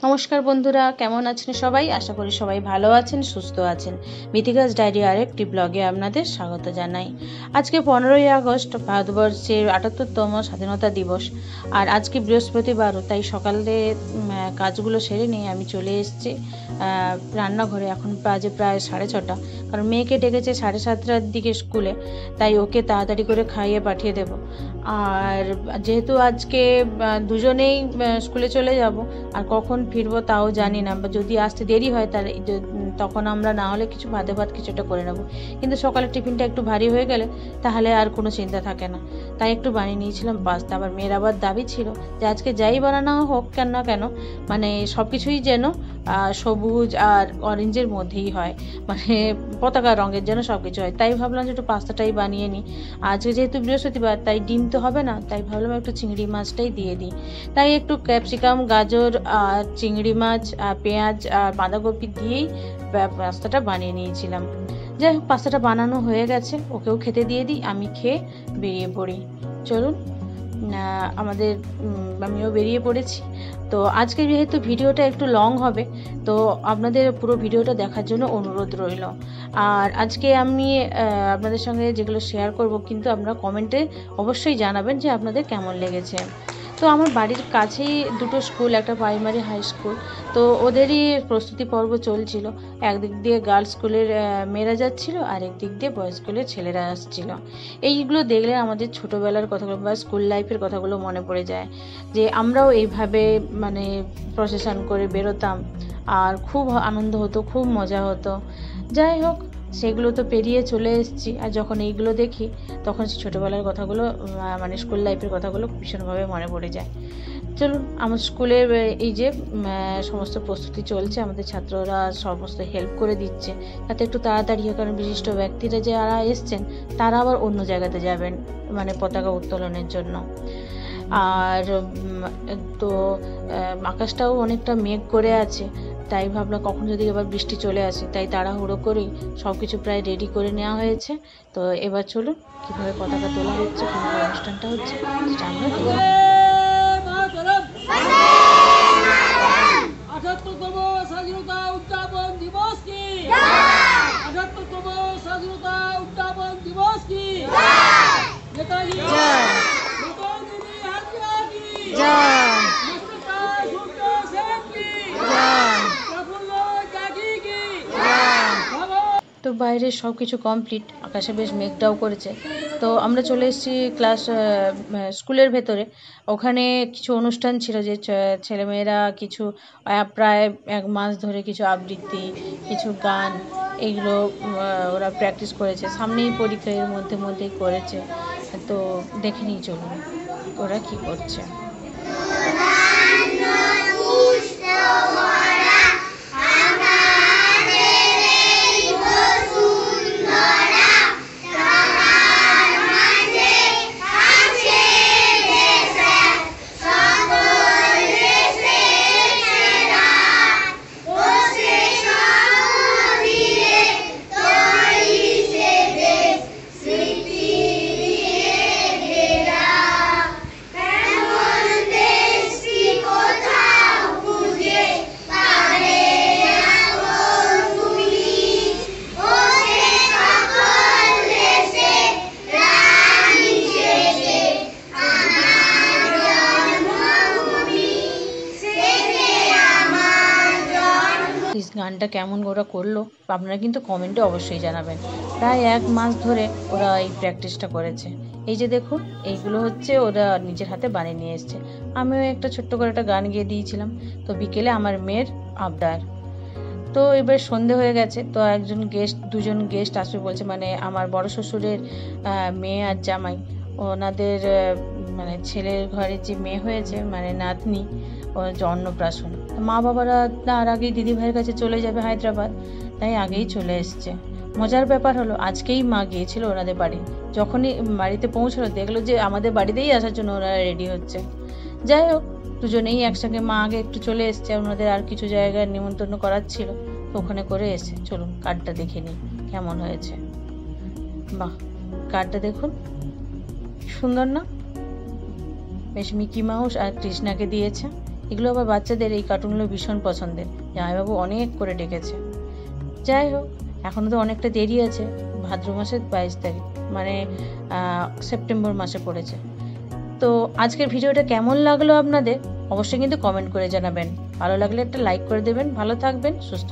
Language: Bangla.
নমস্কার বন্ধুরা, কেমন আছেন সবাই? আশা করি সবাই ভালো আছেন, সুস্থ আছেন। মিথিকাস ডায়েরি আরেকটি ব্লগে আপনাদের স্বাগত জানাই। আজকে 15ই আগস্ট, ভারতবর্ষের 78তম স্বাধীনতা দিবস। আর আজকে বৃহস্পতিবারও, তাই সকালে কাজগুলো সেরে নিয়ে আমি চলে এসেছি রান্নাঘরে। এখন বাজে প্রায় 6:30, কারণ মেয়েকে ডেকেছে 7:30টার দিকে স্কুলে, তাই ওকে তাড়াতাড়ি করে খাইয়ে পাঠিয়ে দেব। আর যেহেতু আজকে দুজনেই স্কুলে চলে যাব, আর কখন ফিরবো তাও জানি না, বা যদি আসতে দেরি হয় তাহলে তখন আমরা না হলে কিছু ভাতে ভাত কিছুটা করে নেব। কিন্তু সকালের টিফিনটা একটু ভারী হয়ে গেলে তাহলে আর কোনো চিন্তা থাকে না, তাই একটু বানিয়ে নিয়েছিলাম পাস্তা। আবার মেয়ের আবার দাবি ছিল যে আজকে যাই বানানো হোক কেন না কেন, মানে সব কিছুই যেন সবুজ আর অরেঞ্জের মধ্যেই হয়, মানে পতাকা রঙের যেন সব কিছু হয়। তাই ভাবলাম যে একটু পাস্তাটাই বানিয়ে নিই। আজকে যেহেতু বৃহস্পতিবার, তাই ডিম তো হবে না, তাই ভাবলাম একটু চিংড়ি মাছটাই দিয়ে দিই। তাই একটু ক্যাপসিকাম, গাজর আর চিংড়ি মাছ আর পেঁয়াজ আর বাঁধাকপি দিয়েই পাস্তাটা বানিয়ে নিয়েছিলাম। যাই হোক, পাস্তাটা বানানো হয়ে গেছে, ওকেও খেতে দিয়ে দিই, আমি খেয়ে বেরিয়ে পড়ি। চলুন, আমিও বেরিয়ে পড়েছি। তো আজকে যেহেতু ভিডিওটা একটু লং হবে, তো আপনাদের পুরো ভিডিওটা দেখার জন্য অনুরোধ রইল। আর আজকে আমি আপনাদের সঙ্গে যেগুলো শেয়ার করব, কিন্তু আপনারা কমেন্টে অবশ্যই জানাবেন যে আপনাদের কেমন লেগেছে। তো আমার বাড়ির কাছেই দুটো স্কুল, একটা প্রাইমারি হাই স্কুল, তো ওদেরই প্রস্তুতি পর্ব চলছিল। একদিক দিয়ে গার্লস স্কুলের মেয়েরা যাচ্ছিল, আর একদিক দিয়ে বয়েজ স্কুলের ছেলেরা আসছিল। এইগুলো দেখলে আমাদের ছোটোবেলার কথাগুলো বা স্কুল লাইফের কথাগুলো মনে পড়ে যায়, যে আমরাও এইভাবে মানে প্রসেশন করে বেরোতাম, আর খুব আনন্দ হতো, খুব মজা হতো। যাই হোক, সেগুলো তো পেরিয়ে চলে এসেছি, আর যখন এইগুলো দেখি তখন ছোটোবেলার কথাগুলো, মানে স্কুল লাইফের কথাগুলো ভীষণভাবে মনে পড়ে যায়। চলুন, আমার স্কুলের এই যে সমস্ত প্রস্তুতি চলছে, আমাদের ছাত্ররা সমস্ত হেল্প করে দিচ্ছে যাতে একটু তাড়াতাড়ি হয়, কারণ বিশিষ্ট ব্যক্তিরা যারা এসছেন তারা আবার অন্য জায়গাতে যাবেন, মানে পতাকা উত্তোলনের জন্য। আর তো আকাশটাও অনেকটা মেঘ করে আছে, তাই ভাবলাম কখন যদি এবার বৃষ্টি চলে আসে, তাই তাড়াহুড়ো করেই সব কিছু প্রায় রেডি করে নেওয়া হয়েছে। তো এবার চলুন, কীভাবে পতাকা তোলা হচ্ছে, কীভাবে অনুষ্ঠানটা হচ্ছে, সেটা আমরা দেখব। 78তম স্বাধীনতা উদযাপন দিবস কি, 78তম স্বাধীনতা উদযাপন দিবস কি, নেতাজি নেতাজি হাজিরা কি, মুস্তাফা সুলতান সেন কি, প্রফুল্ল চাকি কি। তো বাইরে সব কিছু কমপ্লিট, আকাশে বেশ মেঘটাও করেছে। তো আমরা চলে এসেছি স্কুলের ভেতরে। ওখানে কিছু অনুষ্ঠান ছিল, যে ছেলেমেয়েরা কিছু প্রায় 1 মাস ধরে কিছু আবৃত্তি, কিছু গান, এইগুলো ওরা প্র্যাকটিস করেছে। সামনেই পরীক্ষা, এর মধ্যেই করেছে। তো দেখে নিই, চলুন ওরা কি করছে। গানটা কেমন ওরা করলো আপনারা কিন্তু কমেন্টে অবশ্যই জানাবেন। প্রায় 1 মাস ধরে ওরা এই প্র্যাকটিসটা করেছে। এই যে দেখুন, এইগুলো হচ্ছে ওরা নিজের হাতে বানিয়ে নিয়ে এসছে। আমিও একটা ছোট্ট করে একটা গান গেয়ে দিয়েছিলাম। তো বিকেলে আমার মেয়ের আবদার। তো এবার সন্ধে হয়ে গেছে, তো দুজন গেস্ট আসবে বলছে, মানে আমার বড় শ্বশুরের মেয়ে আর জামাই, ওনাদের মানে ছেলের ঘরে যে মেয়ে হয়েছে, মানে নাতনি, ওর অন্নপ্রাশন। মা বাবারা তার আগেই দিদি ভাইয়ের কাছে চলে যাবে হায়দ্রাবাদ, তাই আগেই চলে এসছে। মজার ব্যাপার হলো, আজকেই মা গিয়েছিল ওনাদের বাড়ি। যখনই বাড়িতে পৌঁছলো, দেখলো যে আমাদের বাড়িতেই আসার জন্য ওনারা রেডি হচ্ছে। যাই হোক, দুজনেই একসঙ্গে, মা আগে একটু চলে এসছে, ওনাদের আর কিছু জায়গায় নিমন্ত্রণ করার ছিল, তো ওখানে করে এসে। চলুন কার্ডটা দেখে নিই কেমন হয়েছে। বাহ, কার্ডটা দেখুন, সুন্দর না? বেশ মিকি মাউস আর কৃষ্ণাকে দিয়েছে। এগুলো আবার বাচ্চাদের এই কার্টুনগুলো ভীষণ পছন্দের। জামাইবাবু অনেক করে ডেকেছে। যাই হোক, এখনও তো অনেকটা দেরি আছে। ভাদ্র মাসের 22 তারিখ, মানে সেপ্টেম্বর মাসে পড়েছে। তো আজকের ভিডিওটা কেমন লাগলো আপনাদের অবশ্যই কিন্তু কমেন্ট করে জানাবেন। ভালো লাগলে একটা লাইক করে দেবেন। ভালো থাকবেন, সুস্থ